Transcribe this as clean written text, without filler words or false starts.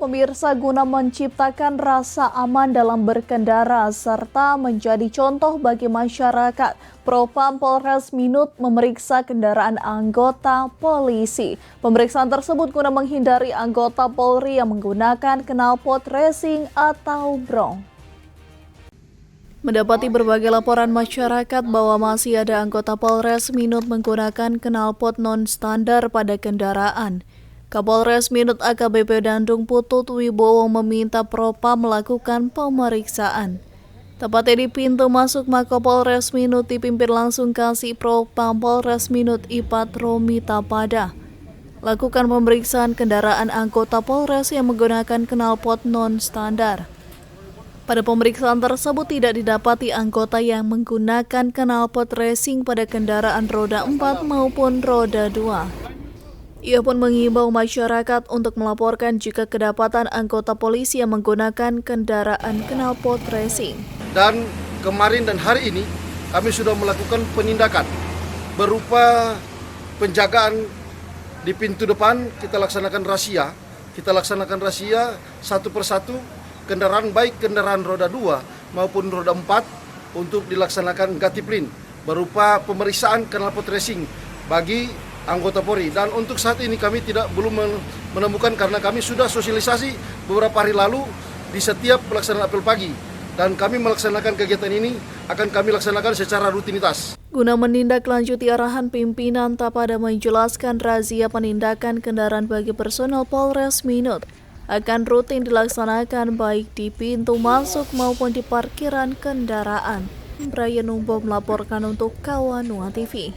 Pemirsa, guna menciptakan rasa aman dalam berkendara serta menjadi contoh bagi masyarakat, Propam Polres Minut memeriksa kendaraan anggota polisi. Pemeriksaan tersebut guna menghindari anggota Polri yang menggunakan knalpot racing atau brong. Mendapati berbagai laporan masyarakat bahwa masih ada anggota Polres Minut menggunakan knalpot non-standar pada kendaraan. Kapolres Minut AKBP Dandung Putut Wibowo meminta Propam melakukan pemeriksaan. Tepatnya di pintu masuk Makopolres Minut dipimpin langsung Kasih Propam Polres Minut Ipat Romi Tapada. Lakukan pemeriksaan kendaraan anggota Polres yang menggunakan knalpot non-standar. Pada pemeriksaan tersebut tidak didapati anggota yang menggunakan knalpot racing pada kendaraan roda 4 maupun roda 2. Ia pun mengimbau masyarakat untuk melaporkan jika kedapatan anggota polisi yang menggunakan kendaraan knalpot racing. Dan kemarin dan hari ini kami sudah melakukan penindakan berupa penjagaan di pintu depan. Kita laksanakan rahasia satu persatu kendaraan, baik kendaraan roda 2 maupun roda 4 untuk dilaksanakan gatiplin berupa pemeriksaan knalpot racing bagi anggota Polri. Dan untuk saat ini kami belum menemukan karena kami sudah sosialisasi beberapa hari lalu di setiap pelaksanaan apel pagi, dan kami melaksanakan kegiatan ini akan kami laksanakan secara rutinitas. Guna menindaklanjuti arahan pimpinan Tapada menjelaskan razia penindakan kendaraan bagi personel Polres Minut akan rutin dilaksanakan baik di pintu masuk maupun di parkiran kendaraan. Brian Umbo melaporkan untuk Kawanua TV.